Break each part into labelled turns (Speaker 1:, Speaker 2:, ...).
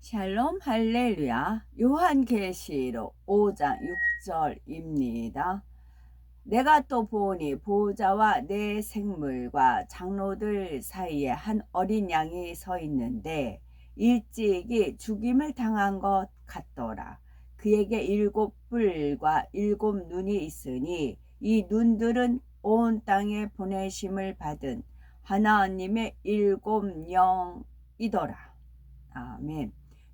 Speaker 1: 샬롬 할렐루야. 요한계시록 5장 6절입니다. 내가 또 보니 보호자와 네 생물과 장로들 사이에 한 어린 양이 서 있는데 일찍이 죽임을 당한 것 같더라. 그에게 7뿔과 7눈이 있으니 이 눈들은 온 땅에 보내심을 받은 하나님의 7영이더라. 아멘.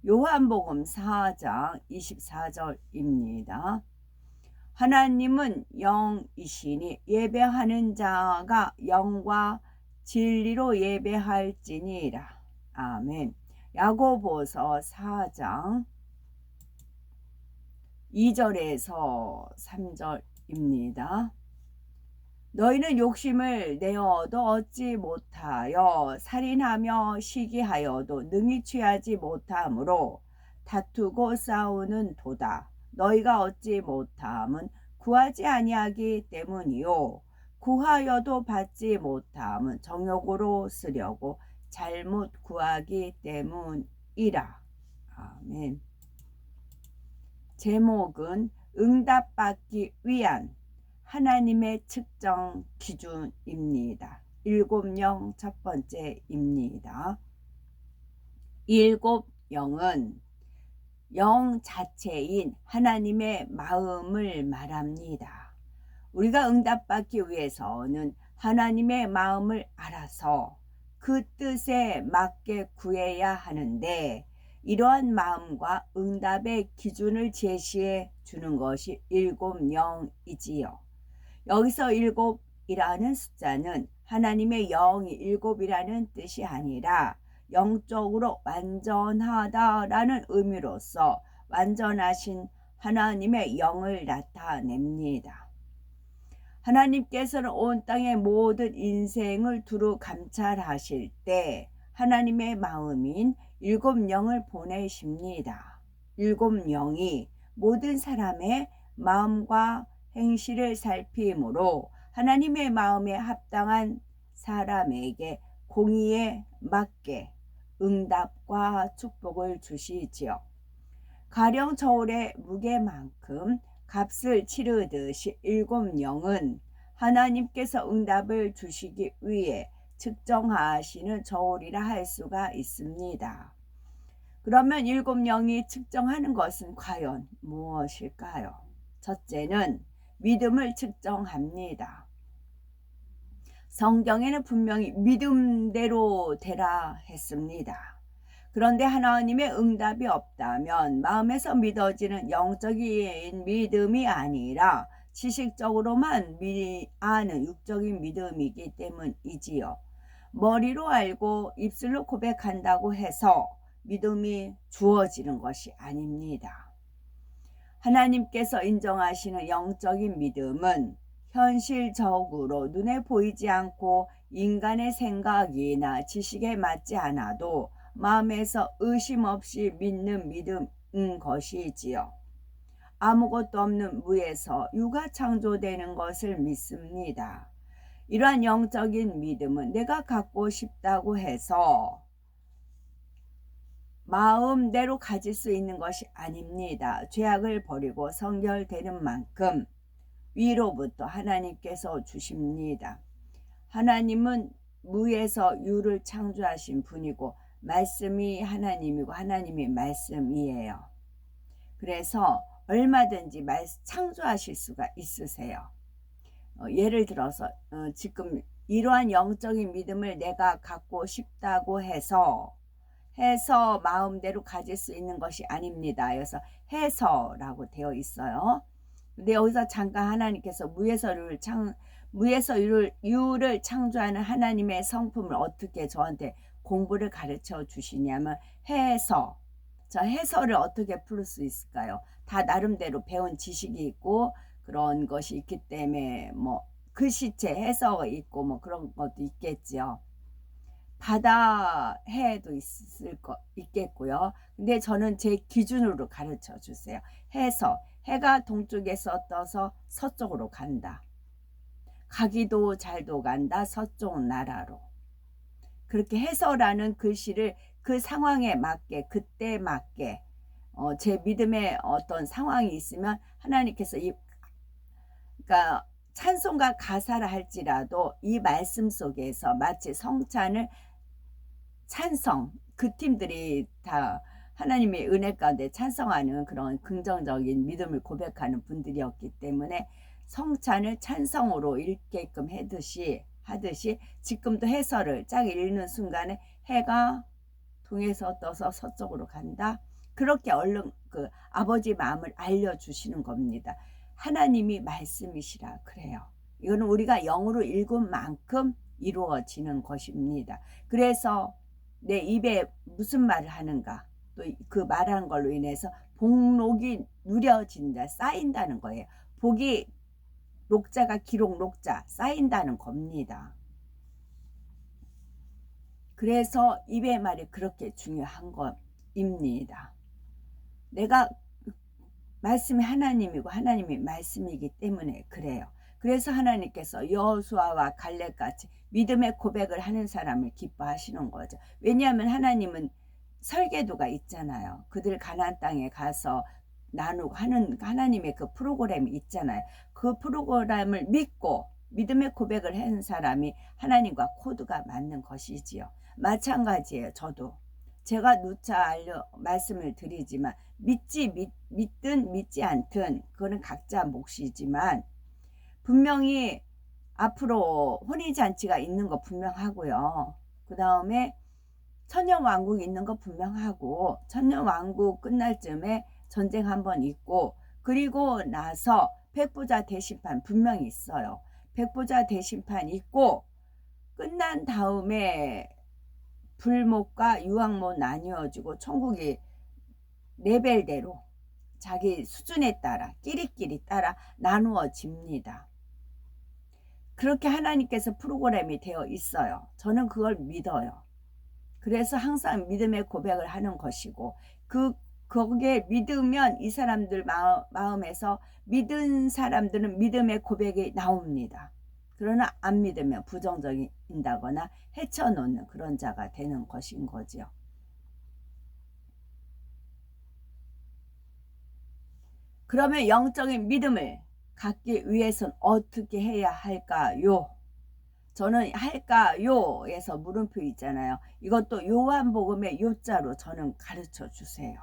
Speaker 1: 요한복음 4장 24절입니다. 하나님은 영이시니 예배하는 자가 영과 진리로 예배할지니라. 아멘. 야고보서 4장 2절에서 3절입니다. 너희는 욕심을 내어도 얻지 못하여 살인하며 시기하여도 능히 취하지 못하므로 다투고 싸우는 도다. 너희가 얻지 못함은 구하지 아니하기 때문이요 구하여도 받지 못함은 정욕으로 쓰려고 잘못 구하기 때문이라. 아멘. 제목은 응답받기 위한 하나님의 측정 기준입니다. 7영 첫 번째입니다. 7영은 영 자체인 하나님의 마음을 말합니다. 우리가 응답받기 위해서는 하나님의 마음을 알아서 그 뜻에 맞게 구해야 하는데 이러한 마음과 응답의 기준을 제시해 주는 것이 7영이지요. 여기서 7이라는 숫자는 하나님의 영이 7이라는 뜻이 아니라 영적으로 완전하다라는 의미로서 완전하신 하나님의 영을 나타냅니다. 하나님께서는 온 땅의 모든 인생을 두루 감찰하실 때 하나님의 마음인 7영을 보내십니다. 7영이 모든 사람의 마음과 행실을 살피므로 하나님의 마음에 합당한 사람에게 공의에 맞게 응답과 축복을 주시지요. 가령 저울의 무게만큼 값을 치르듯이 7영은 하나님께서 응답을 주시기 위해 측정하시는 저울이라 할 수가 있습니다. 그러면 7영이 측정하는 것은 과연 무엇일까요? 첫째는 믿음을 측정합니다. 성경에는 분명히 믿음대로 되라 했습니다. 그런데 하나님의 응답이 없다면 마음에서 믿어지는 영적인 믿음이 아니라 지식적으로만 아는 육적인 믿음이기 때문이지요. 머리로 알고 입술로 고백한다고 해서 믿음이 주어지는 것이 아닙니다. 하나님께서 인정하시는 영적인 믿음은 현실적으로 눈에 보이지 않고 인간의 생각이나 지식에 맞지 않아도 마음에서 의심 없이 믿는 믿음인 것이지요. 아무것도 없는 무에서 유가 창조되는 것을 믿습니다. 이러한 영적인 믿음은 내가 갖고 싶다고 해서 마음대로 가질 수 있는 것이 아닙니다. 죄악을 버리고 성결되는 만큼 위로부터 하나님께서 주십니다. 하나님은 무에서 유를 창조하신 분이고 말씀이 하나님이고 하나님이 말씀이에요. 그래서 얼마든지 창조하실 수가 있으세요. 예를 들어서 지금 이러한 영적인 믿음을 내가 갖고 싶다고 해서 마음대로 가질 수 있는 것이 아닙니다. 그래서 해서라고 되어 있어요. 근데 여기서 잠깐 하나님께서 무에서 유를 창조하는 하나님의 성품을 어떻게 저한테 공부를 가르쳐 주시냐면 저 해서를 어떻게 풀 수 있을까요? 다 나름대로 배운 지식이 있고 그런 것이 있기 때문에 뭐 글씨체 해서가 있고 뭐 그런 것도 있겠지요. 바다 해도 있겠고요. 근데 저는 제 기준으로 가르쳐 주세요. 해가 동쪽에서 떠서 서쪽으로 간다. 가기도 잘도 간다. 서쪽 나라로. 그렇게 해서라는 글씨를 그 상황에 맞게, 그때 맞게 제 믿음의 어떤 상황이 있으면 하나님께서 그러니까 찬송가 가사를 할지라도 이 말씀 속에서 마치 성찬을 찬성, 그 팀들이 다 하나님의 은혜 가운데 찬성하는 그런 긍정적인 믿음을 고백하는 분들이었기 때문에 성찬을 찬성으로 읽게끔 하듯이 지금도 해설을 쫙 읽는 순간에 해가 동에서 떠서 서쪽으로 간다. 그렇게 얼른 그 아버지 마음을 알려주시는 겁니다. 하나님이 말씀이시라 그래요. 이거는 우리가 영으로 읽은 만큼 이루어지는 것입니다. 그래서 내 입에 무슨 말을 하는가, 또 그 말하는 걸로 인해서 복록이 누려진다, 쌓인다는 거예요. 복이 녹자가 기록 녹자 쌓인다는 겁니다. 그래서 입의 말이 그렇게 중요한 것입니다. 내가 말씀이 하나님이고 하나님이 말씀이기 때문에 그래요. 그래서 하나님께서 여호수아와 갈렙같이 믿음의 고백을 하는 사람을 기뻐하시는 거죠. 왜냐하면 하나님은 설계도가 있잖아요. 그들 가나안 땅에 가서 나누고 하는 하나님의 그 프로그램이 있잖아요. 그 프로그램을 믿고 믿음의 고백을 하는 사람이 하나님과 코드가 맞는 것이지요. 마찬가지예요. 저도 제가 누차 말씀을 드리지만 믿든 믿지 않든 그거는 각자 몫이지만 분명히 앞으로 혼인잔치가 있는 거 분명하고요. 그 다음에 천년왕국 있는 거 분명하고 천년왕국 끝날 쯤에 전쟁 한번 있고 그리고 나서 백보자 대심판 분명히 있어요. 백보자 대심판 있고 끝난 다음에 불목과 유황목 나뉘어지고 천국이 레벨대로 자기 수준에 따라 끼리끼리 따라 나누어집니다. 그렇게 하나님께서 프로그램이 되어 있어요. 저는 그걸 믿어요. 그래서 항상 믿음의 고백을 하는 것이고 거기에 믿으면 이 사람들 마음에서 믿은 사람들은 믿음의 고백이 나옵니다. 그러나 안 믿으면 부정적인다거나 헤쳐놓는 그런 자가 되는 것인 거죠. 그러면 영적인 믿음을 갖기 위해서는 어떻게 해야 할까요? 저는 할까요?에서 물음표 있잖아요. 이것도 요한복음의 요자로 저는 가르쳐 주세요.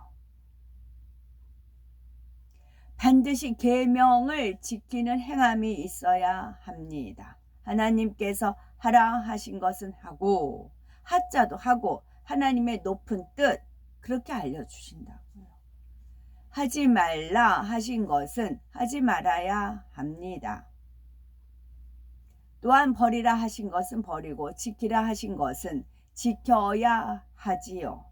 Speaker 1: 반드시 계명을 지키는 행함이 있어야 합니다. 하나님께서 하라 하신 것은 하고 하자도 하고 하나님의 높은 뜻 그렇게 알려주신다고요. 하지 말라 하신 것은 하지 말아야 합니다. 또한 버리라 하신 것은 버리고 지키라 하신 것은 지켜야 하지요.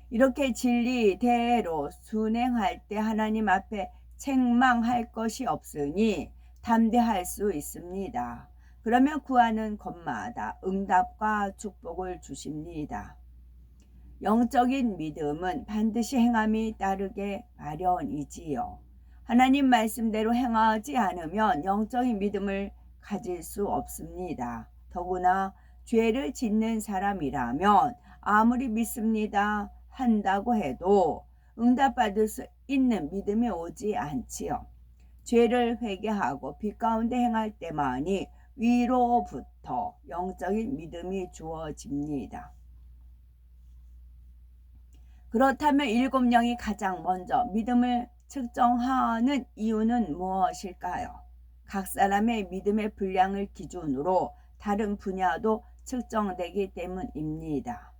Speaker 1: 이렇게 진리대로 순행할 때 하나님 앞에 책망할 것이 없으니 담대할 수 있습니다. 그러면 구하는 것마다 응답과 축복을 주십니다. 영적인 믿음은 반드시 행함이 따르게 마련이지요. 하나님 말씀대로 행하지 않으면 영적인 믿음을 가질 수 없습니다. 더구나 죄를 짓는 사람이라면 아무리 믿습니다 한다고 해도 응답받을 수 있는 믿음이 오지 않지요. 죄를 회개하고 빛 가운데 행할 때만이 위로부터 영적인 믿음이 주어집니다. 그렇다면 7영이 가장 먼저 믿음을 측정하는 이유는 무엇일까요? 각 사람의 믿음의 분량을 기준으로 다른 분야도 측정되기 때문입니다.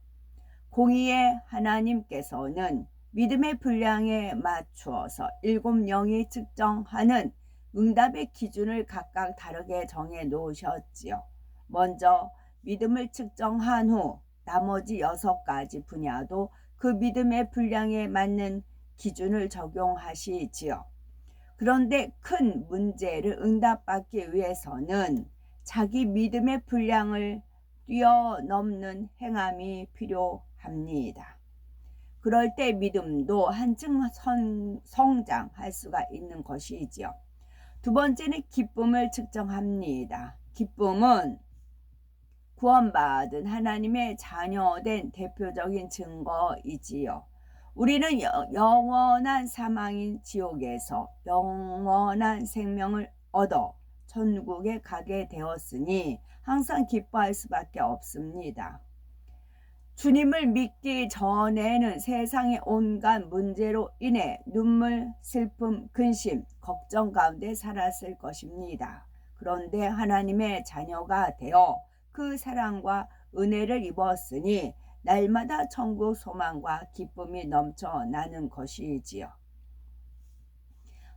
Speaker 1: 공의의 하나님께서는 믿음의 분량에 맞추어서 7영이 측정하는 응답의 기준을 각각 다르게 정해 놓으셨지요. 먼저 믿음을 측정한 후 나머지 6가지 분야도 그 믿음의 분량에 맞는 기준을 적용하시지요. 그런데 큰 문제를 응답받기 위해서는 자기 믿음의 분량을 뛰어넘는 행함이 필요합니다. 그럴 때 믿음도 한층 성장할 수가 있는 것이지요. 두 번째는 기쁨을 측정합니다. 기쁨은 구원받은 하나님의 자녀된 대표적인 증거이지요. 우리는 영원한 사망인 지옥에서 영원한 생명을 얻어 천국에 가게 되었으니 항상 기뻐할 수밖에 없습니다. 주님을 믿기 전에는 세상의 온갖 문제로 인해 눈물, 슬픔, 근심, 걱정 가운데 살았을 것입니다. 그런데 하나님의 자녀가 되어 그 사랑과 은혜를 입었으니 날마다 천국 소망과 기쁨이 넘쳐나는 것이지요.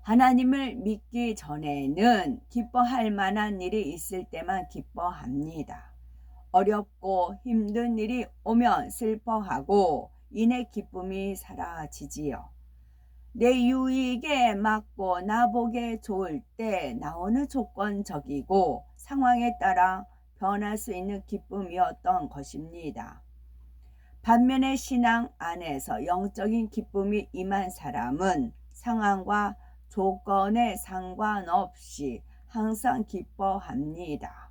Speaker 1: 하나님을 믿기 전에는 기뻐할 만한 일이 있을 때만 기뻐합니다. 어렵고 힘든 일이 오면 슬퍼하고 이내 기쁨이 사라지지요. 내 유익에 맞고 나보게 좋을 때 나오는 조건적이고 상황에 따라 변할 수 있는 기쁨이었던 것입니다. 반면에 신앙 안에서 영적인 기쁨이 임한 사람은 상황과 조건에 상관없이 항상 기뻐합니다.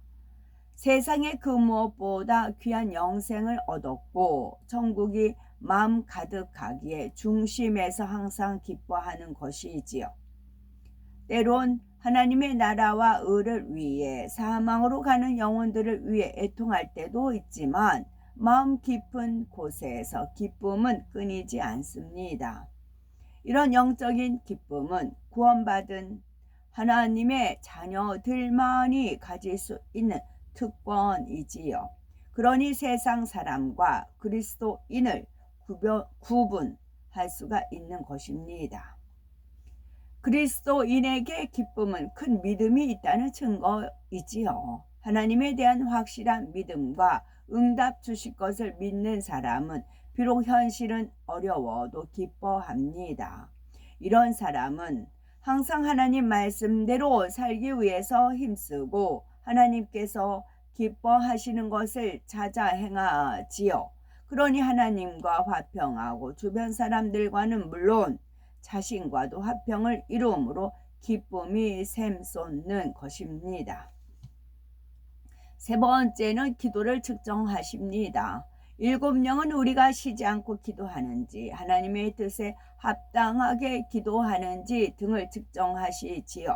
Speaker 1: 세상의 그 무엇보다 귀한 영생을 얻었고 천국이 마음 가득하기에 중심에서 항상 기뻐하는 것이지요. 때론 하나님의 나라와 의를 위해 사망으로 가는 영혼들을 위해 애통할 때도 있지만 마음 깊은 곳에서 기쁨은 끊이지 않습니다. 이런 영적인 기쁨은 구원받은 하나님의 자녀들만이 가질 수 있는 특권이지요. 그러니 세상 사람과 그리스도인을 구분할 수가 있는 것입니다. 그리스도인에게 기쁨은 큰 믿음이 있다는 증거이지요. 하나님에 대한 확실한 믿음과 응답 주실 것을 믿는 사람은 비록 현실은 어려워도 기뻐합니다. 이런 사람은 항상 하나님 말씀대로 살기 위해서 힘쓰고 하나님께서 기뻐하시는 것을 찾아 행하지요. 그러니 하나님과 화평하고 주변 사람들과는 물론 자신과도 화평을 이루므로 기쁨이 샘솟는 것입니다. 세 번째는 기도를 측정하십니다. 7명은 우리가 쉬지 않고 기도하는지 하나님의 뜻에 합당하게 기도하는지 등을 측정하시지요.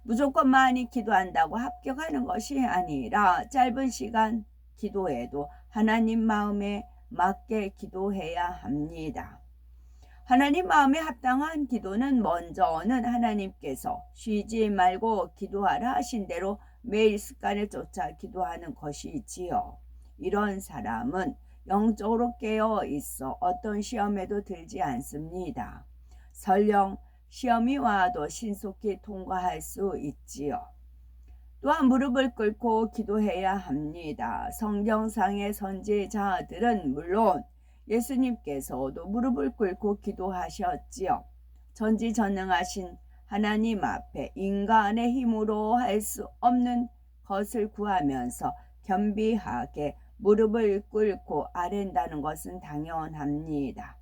Speaker 1: 무조건 많이 기도한다고 합격하는 것이 아니라 짧은 시간 기도해도 하나님 마음에 맞게 기도해야 합니다. 하나님 마음에 합당한 기도는 먼저는 하나님께서 쉬지 말고 기도하라 하신 대로 매일 습관을 쫓아 기도하는 것이지요. 이런 사람은 영적으로 깨어 있어 어떤 시험에도 들지 않습니다. 설령 시험이 와도 신속히 통과할 수 있지요. 또한 무릎을 꿇고 기도해야 합니다. 성경상의 선지자들은 물론 예수님께서도 무릎을 꿇고 기도하셨지요. 전지전능하신 하나님 앞에 인간의 힘으로 할 수 없는 것을 구하면서 겸비하게 무릎을 꿇고 아랜다는 것은 당연합니다.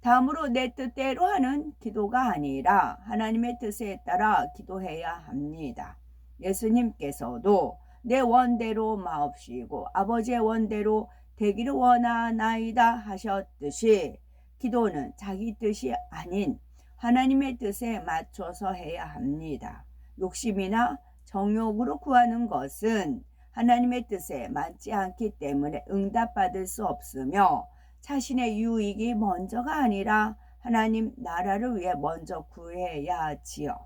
Speaker 1: 다음으로 내 뜻대로 하는 기도가 아니라 하나님의 뜻에 따라 기도해야 합니다. 예수님께서도 내 원대로 마옵시고 아버지의 원대로 되기를 원하나이다 하셨듯이 기도는 자기 뜻이 아닌 하나님의 뜻에 맞춰서 해야 합니다. 욕심이나 정욕으로 구하는 것은 하나님의 뜻에 맞지 않기 때문에 응답받을 수 없으며 자신의 유익이 먼저가 아니라 하나님 나라를 위해 먼저 구해야 하지요.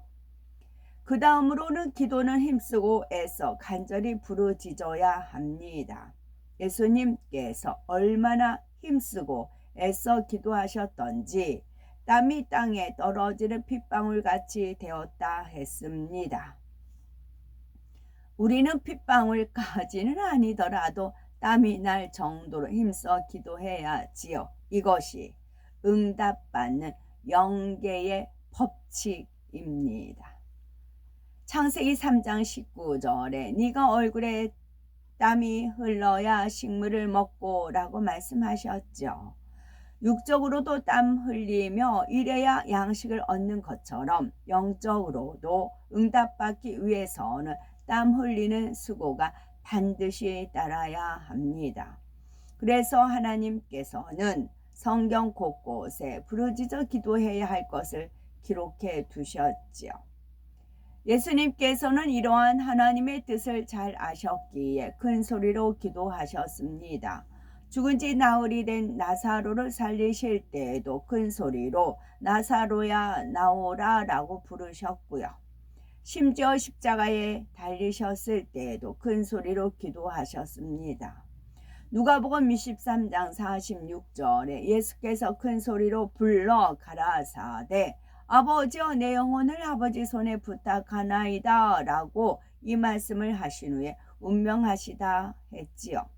Speaker 1: 그 다음으로는 기도는 힘쓰고 애써 간절히 부르짖어야 합니다. 예수님께서 얼마나 힘쓰고 애써 기도하셨던지 땀이 땅에 떨어지는 핏방울같이 되었다 했습니다. 우리는 핏방울까지는 아니더라도 땀이 날 정도로 힘써 기도해야지요. 이것이 응답받는 영계의 법칙입니다. 창세기 3장 19절에 네가 얼굴에 땀이 흘러야 식물을 먹고 라고 말씀하셨죠. 육적으로도 땀 흘리며 이래야 양식을 얻는 것처럼 영적으로도 응답받기 위해서는 땀 흘리는 수고가 반드시 따라야 합니다. 그래서 하나님께서는 성경 곳곳에 부르짖어 기도해야 할 것을 기록해 두셨지요. 예수님께서는 이러한 하나님의 뜻을 잘 아셨기에 큰 소리로 기도하셨습니다. 죽은 지 나흘이 된 나사로를 살리실 때에도 큰 소리로 나사로야 나오라 라고 부르셨고요. 심지어 십자가에 달리셨을 때에도 큰 소리로 기도하셨습니다. 누가복음 23장 46절에 예수께서 큰 소리로 불러 가라사대 아버지여 내 영혼을 아버지 손에 부탁하나이다 라고 이 말씀을 하신 후에 운명하시다 했지요.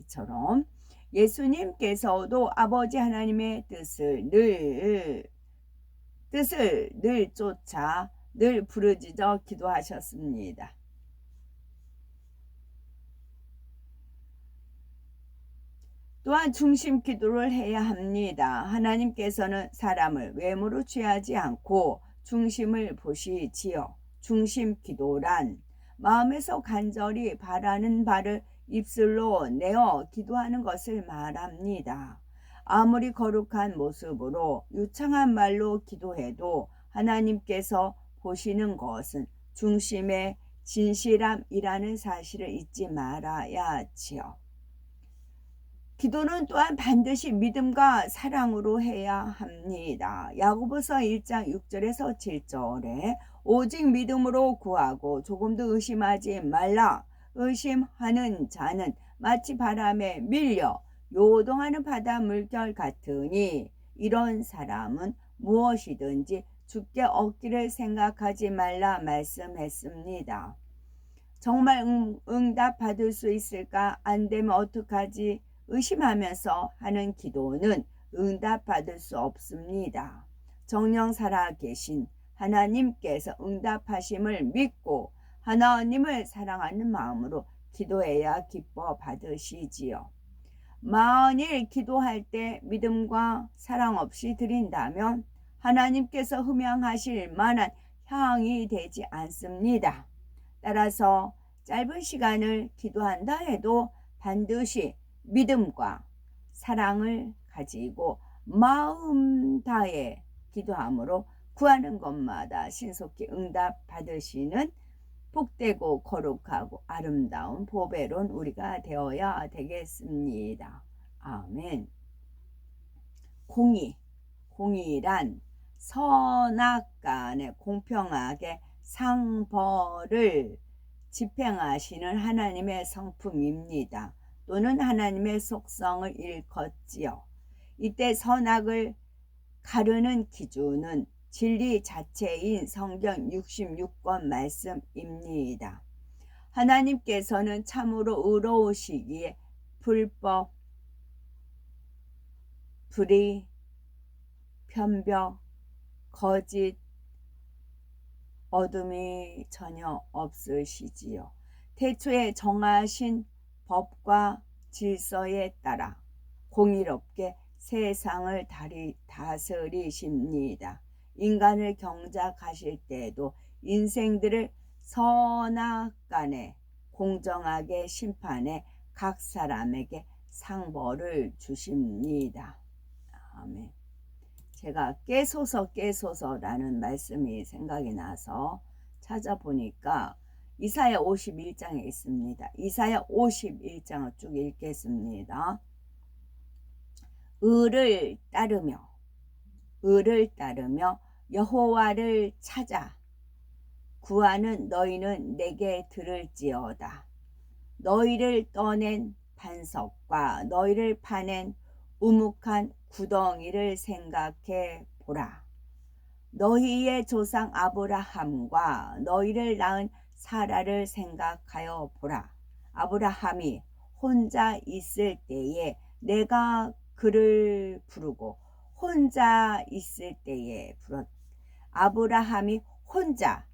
Speaker 1: 이처럼 예수님께서도 아버지 하나님의 뜻을 늘 쫓아 늘 부르짖어 기도하셨습니다. 또한 중심 기도를 해야 합니다. 하나님께서는 사람을 외모로 취하지 않고 중심을 보시지요. 중심 기도란 마음에서 간절히 바라는 바를 입술로 내어 기도하는 것을 말합니다. 아무리 거룩한 모습으로 유창한 말로 기도해도 하나님께서 보시는 것은 중심의 진실함이라는 사실을 잊지 말아야 하지요. 기도는 또한 반드시 믿음과 사랑으로 해야 합니다. 야고보서 1장 6절에서 7절에 오직 믿음으로 구하고 조금도 의심하지 말라. 의심하는 자는 마치 바람에 밀려 요동하는 바다 물결 같으니 이런 사람은 무엇이든지 주께 얻기를 생각하지 말라 말씀했습니다. 정말 응답 받을 수 있을까? 안 되면 어떡하지? 의심하면서 하는 기도는 응답받을 수 없습니다. 정녕 살아계신 하나님께서 응답하심을 믿고 하나님을 사랑하는 마음으로 기도해야 기뻐 받으시지요. 만일 기도할 때 믿음과 사랑 없이 드린다면 하나님께서 흠양하실 만한 향이 되지 않습니다. 따라서 짧은 시간을 기도한다 해도 반드시 믿음과 사랑을 가지고 마음 다해 기도함으로 구하는 것마다 신속히 응답 받으시는 복되고 거룩하고 아름다운 보배로운 우리가 되어야 되겠습니다. 아멘. 공의란 선악간에 공평하게 상벌을 집행하시는 하나님의 성품입니다. 또는 하나님의 속성을 일컫지요. 이때 선악을 가르는 기준은 진리 자체인 성경 66권 말씀입니다. 하나님께서는 참으로 의로우시기에 불법, 불의, 편벽, 거짓, 어둠이 전혀 없으시지요. 태초에 정하신 법과 질서에 따라 공의롭게 세상을 다스리십니다. 인간을 경작하실 때에도 인생들을 선악간에 공정하게 심판해 각 사람에게 상벌을 주십니다. 아멘. 제가 깨소서라는 말씀이 생각이 나서 찾아보니까 이사야 51장에 있습니다. 이사야 51장을 쭉 읽겠습니다. 의를 따르며 여호와를 찾아 구하는 너희는 내게 들을지어다. 너희를 떠낸 반석과 너희를 파낸 우묵한 구덩이를 생각해 보라. 너희의 조상 아브라함과 너희를 낳은 사라를 생각하여 보라. 아브라함이 혼자 있을 때에 내가 그를 부르고 혼자 있을 때에 아브라함이 혼자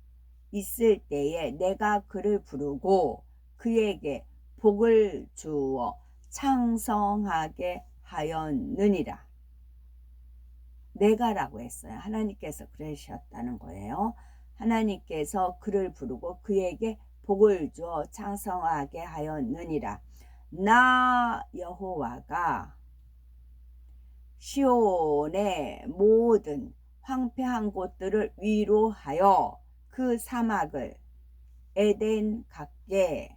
Speaker 1: 있을 때에 내가 그를 부르고 그에게 복을 주어 창성하게 하였느니라. 내가라고 했어요. 하나님께서 그러셨다는 거예요. 하나님께서 그를 부르고 그에게 복을 주어 창성하게 하였느니라. 나 여호와가 시온의 모든 황폐한 곳들을 위로하여 그 사막을 에덴 같게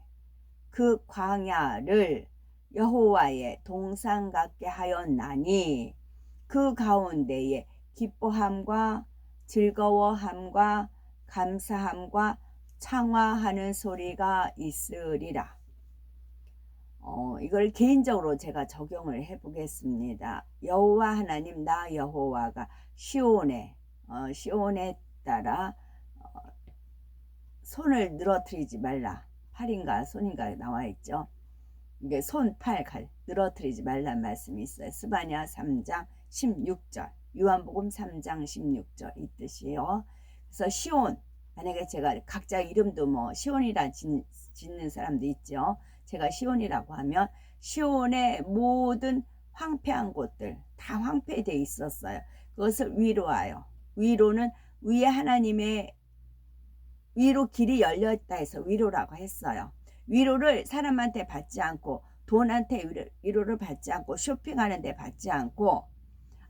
Speaker 1: 그 광야를 여호와의 동산 같게 하였나니 그 가운데에 기뻐함과 즐거워함과 감사함과 창화하는 소리가 있으리라. 이걸 개인적으로 제가 적용을 해 보겠습니다. 여호와 하나님 나 여호와가 시온에 따라 손을 늘어뜨리지 말라. 팔인가 손인가 나와 있죠. 이게 손, 팔, 늘어뜨리지 말란 말씀이 있어요. 스바냐 3장 16절, 요한복음 3장 16절 이 뜻이에요. 그래서 시온, 만약에 제가 각자 이름도 뭐 시온이라 짓는 사람도 있죠. 제가 시온이라고 하면 시온의 모든 황폐한 곳들 다 황폐되어 있었어요. 그것을 위로하여, 위로는 위에 하나님의 위로 길이 열렸다 해서 위로라고 했어요. 위로를 사람한테 받지 않고, 돈한테 위로를 받지 않고, 쇼핑하는 데 받지 않고,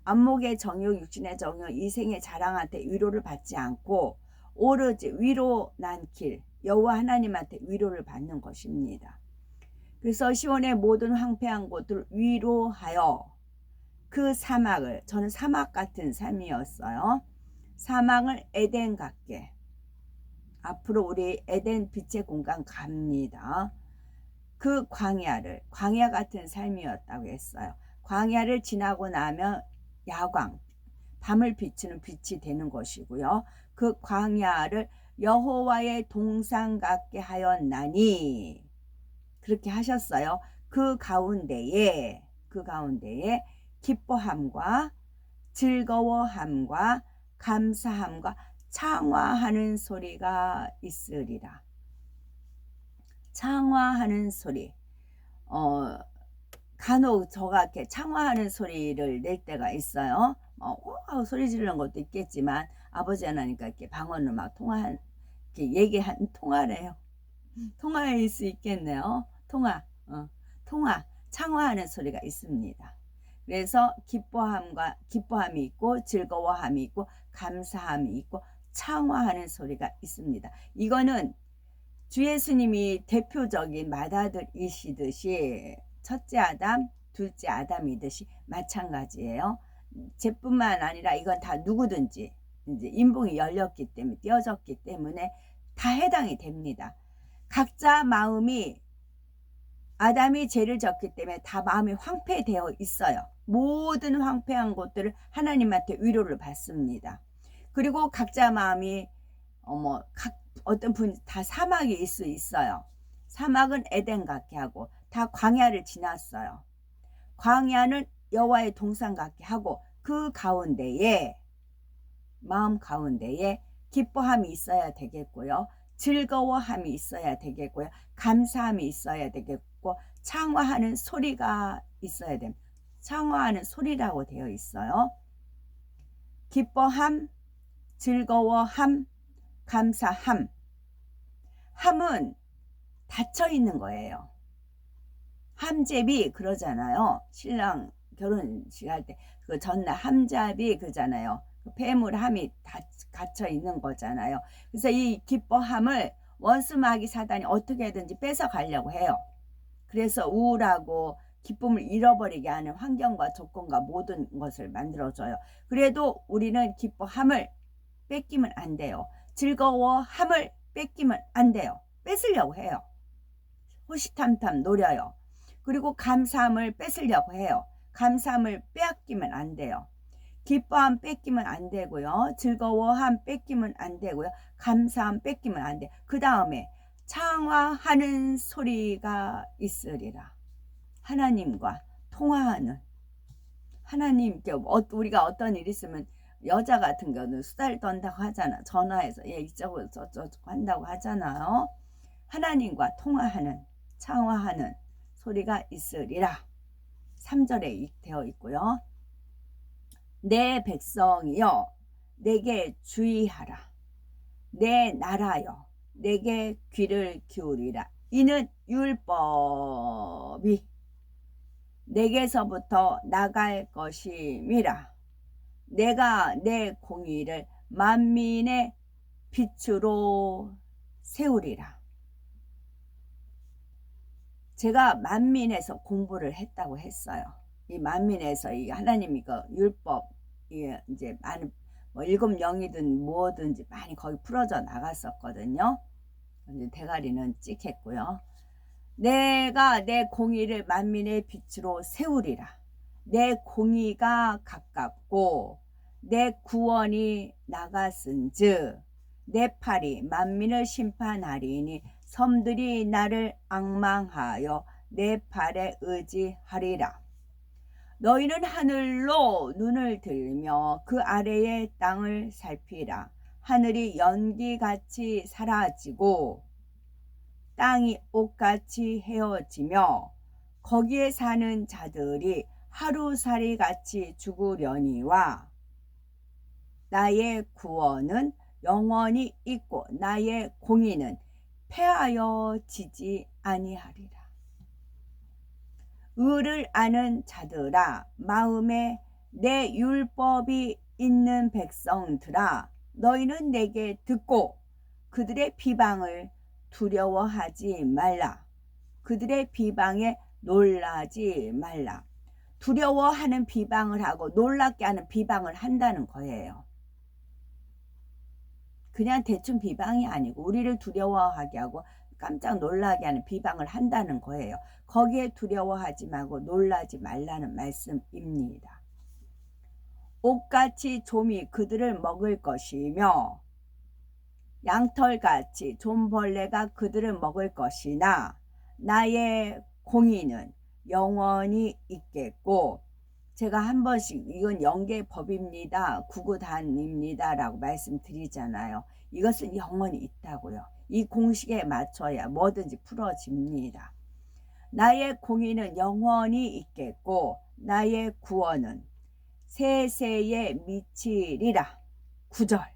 Speaker 1: 안목의 정욕, 육신의 정욕, 이생의 자랑한테 위로를 받지 않고, 오로지 위로 난 길, 여호와 하나님한테 위로를 받는 것입니다. 그래서 시온의 모든 황폐한 곳을 위로하여 그 사막을, 저는 사막 같은 삶이었어요. 사막을 에덴 같게, 앞으로 우리 에덴 빛의 공간 갑니다. 그 광야를, 광야 같은 삶이었다고 했어요. 광야를 지나고 나면 야광, 밤을 비추는 빛이 되는 것이고요. 그 광야를 여호와의 동산 같게 하였나니, 그렇게 하셨어요. 그 가운데에 기뻐함과 즐거워함과 감사함과 창화하는 소리가 있으리라. 창화하는 소리. 간혹 저가 이렇게 창화하는 소리를 낼 때가 있어요. 소리 지르는 것도 있겠지만 아버지 하나니까 이렇게 방언을 막 이렇게 통화래요. 통화일 수 있겠네요. 통화, 창화하는 소리가 있습니다. 그래서 기뻐함이 있고, 즐거워함이 있고, 감사함이 있고, 창화하는 소리가 있습니다. 이거는 주 예수님이 대표적인 맏아들이시듯이 첫째 아담, 둘째 아담이듯이 마찬가지예요. 쟤뿐만 아니라 이건 다 누구든지 이제 인봉이 열렸기 때문에, 띄어졌기 때문에 다 해당이 됩니다. 각자 마음이, 아담이 죄를 졌기 때문에 다 마음이 황폐되어 있어요. 모든 황폐한 것들을 하나님한테 위로를 받습니다. 그리고 각자 마음이 어떤 분 다 사막이 있을 수 있어요. 사막은 에덴 같게 하고 다 광야를 지났어요. 광야는 여호와의 동산 같게 하고 그 가운데에, 마음 가운데에 기뻐함이 있어야 되겠고요. 즐거워함이 있어야 되겠고요. 감사함이 있어야 되겠고, 창화하는 소리가 있어야 됩니다. 창화하는 소리라고 되어 있어요. 기뻐함, 즐거워함, 감사함. 함은 닫혀 있는 거예요. 함잡이 그러잖아요. 신랑 결혼식 할 때 그 전날 함잡이 그러잖아요. 폐물 함이 갇혀 있는 거잖아요. 그래서 이 기뻐함을 원수 마귀 사단이 어떻게든지 뺏어 가려고 해요. 그래서 우울하고 기쁨을 잃어버리게 하는 환경과 조건과 모든 것을 만들어줘요. 그래도 우리는 기뻐함을 뺏기면 안 돼요. 즐거워함을 뺏기면 안 돼요. 뺏으려고 해요. 호시탐탐 노려요. 그리고 감사함을 뺏으려고 해요. 감사함을 빼앗기면 안 돼요. 기뻐함 뺏기면 안 되고요. 즐거워함 뺏기면 안 되고요. 감사함 뺏기면 안 돼요. 그 다음에 창화하는 소리가 있으리라. 하나님과 통화하는, 하나님께 우리가 어떤 일이 있으면 여자 같은 경우는 수다를 떤다고 하잖아. 전화해서 이쪽으로 저쪽 한다고 하잖아요. 하나님과 통화하는, 창화하는 소리가 있으리라. 3절에 되어 있고요. 내 백성이여 내게 주의하라. 내 나라여 내게 귀를 기울이라. 이는 율법이 내게서부터 나갈 것임이라. 내가 내 공의를 만민의 빛으로 세우리라. 제가 만민에서 공부를 했다고 했어요. 이 만민에서 이 하나님이 그 율법 이제 많은 뭐 7영이든 뭐든지 많이 거기 풀어져 나갔었거든요. 이제 대가리는 찍혔고요. 내가 내 공의를 만민의 빛으로 세우리라. 내 공의가 가깝고 내 구원이 나갔은즉 내 팔이 만민을 심판하리니 섬들이 나를 앙망하여 내 팔에 의지하리라. 너희는 하늘로 눈을 들며 그 아래의 땅을 살피라. 하늘이 연기같이 사라지고 땅이 옷같이 헤어지며 거기에 사는 자들이 하루살이같이 죽으려니와 나의 구원은 영원히 있고 나의 공의는 패하여 지지 아니하리라. 의를 아는 자들아, 마음에 내 율법이 있는 백성들아, 너희는 내게 듣고 그들의 비방을 두려워하지 말라. 그들의 비방에 놀라지 말라. 두려워하는 비방을 하고 놀랍게 하는 비방을 한다는 거예요. 그냥 대충 비방이 아니고 우리를 두려워하게 하고 깜짝 놀라게 하는 비방을 한다는 거예요. 거기에 두려워하지 말고 놀라지 말라는 말씀입니다. 옷같이 좀이 그들을 먹을 것이며 양털같이 좀벌레가 그들을 먹을 것이나 나의 공의는 영원히 있겠고, 제가 한 번씩 이건 영계의 법입니다, 구구단입니다 라고 말씀드리잖아요. 이것은 영원히 있다고요. 이 공식에 맞춰야 뭐든지 풀어집니다. 나의 공의는 영원히 있겠고 나의 구원은 세세에 미치리라. 9절.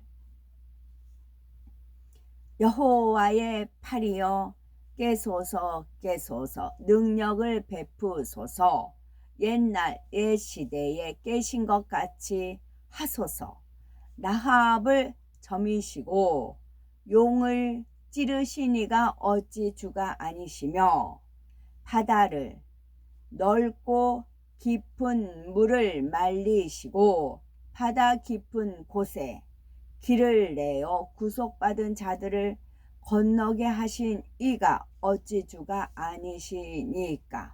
Speaker 1: 여호와의 팔이여 깨소서 깨소서 능력을 베푸소서. 옛날 옛시대에 깨신 것 같이 하소서. 라합을 점이시고 용을 찌르신 이가 어찌 주가 아니시며 바다를 넓고 깊은 물을 말리시고 바다 깊은 곳에 길을 내어 구속받은 자들을 건너게 하신 이가 어찌 주가 아니시니까.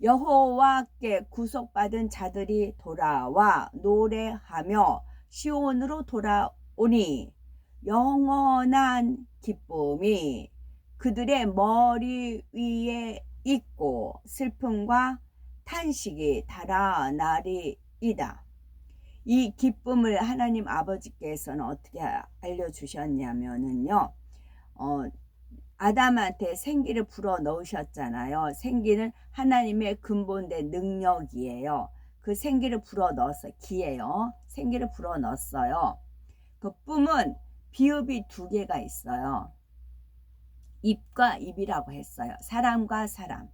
Speaker 1: 여호와께 구속받은 자들이 돌아와 노래하며 시온으로 돌아오니 영원한 기쁨이 그들의 머리 위에 있고 슬픔과 탄식이 달아나리이다. 이 기쁨을 하나님 아버지께서는 어떻게 알려주셨냐면요, 아담한테 생기를 불어 넣으셨잖아요. 생기는 하나님의 근본된 능력이에요. 그 생기를 불어 넣었어요. 기예요. 생기를 불어 넣었어요. 그 뿜은 비읍이 2개가 있어요. 입과 입이라고 했어요. 사람과 사람.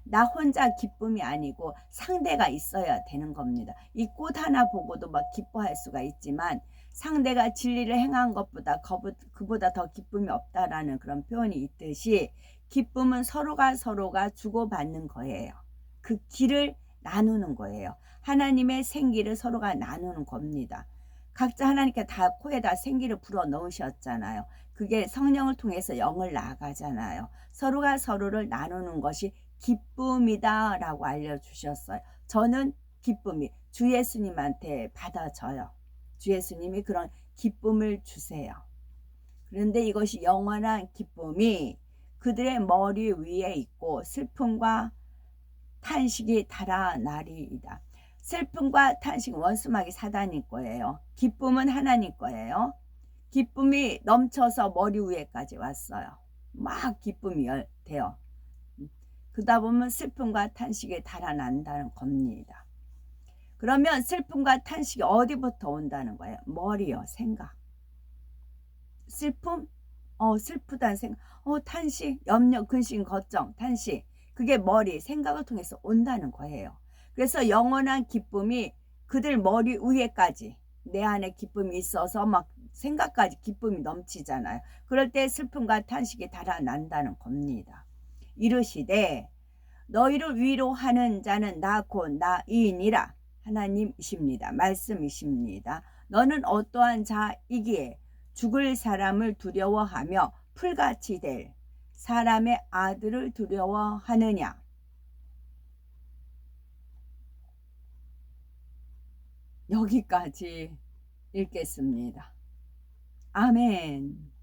Speaker 1: 나 혼자 기쁨이 아니고 상대가 있어야 되는 겁니다. 이 꽃 하나 보고도 막 기뻐할 수가 있지만 상대가 진리를 행한 것보다 그보다 더 기쁨이 없다라는 그런 표현이 있듯이 기쁨은 서로가 주고받는 거예요. 그 길을 나누는 거예요. 하나님의 생기를 서로가 나누는 겁니다. 각자 하나님께 다 코에다 생기를 불어 넣으셨잖아요. 그게 성령을 통해서 영을 나가잖아요. 서로가 서로를 나누는 것이 기쁨이다 라고 알려주셨어요. 저는 기쁨이 주 예수님한테 받아져요. 주 예수님이 그런 기쁨을 주세요. 그런데 이것이 영원한 기쁨이 그들의 머리 위에 있고 슬픔과 탄식이 달아나리이다. 슬픔과 탄식은 원수마귀 사단일 거예요. 기쁨은 하나님 거예요. 기쁨이 넘쳐서 머리 위에까지 왔어요. 막 기쁨이 돼요. 그러다 보면 슬픔과 탄식이 달아난다는 겁니다. 그러면 슬픔과 탄식이 어디부터 온다는 거예요? 머리요, 생각. 슬픔, 슬프다는 생각, 탄식, 염려, 근심, 걱정, 탄식. 그게 머리, 생각을 통해서 온다는 거예요. 그래서 영원한 기쁨이 그들 머리 위에까지 내 안에 기쁨이 있어서 막 생각까지 기쁨이 넘치잖아요. 그럴 때 슬픔과 탄식이 달아난다는 겁니다. 이르시되 너희를 위로하는 자는 나 곧 나이니라. 하나님이십니다. 말씀이십니다. 너는 어떠한 자이기에 죽을 사람을 두려워하며 풀같이 될 사람의 아들을 두려워하느냐. 여기까지 읽겠습니다. 아멘.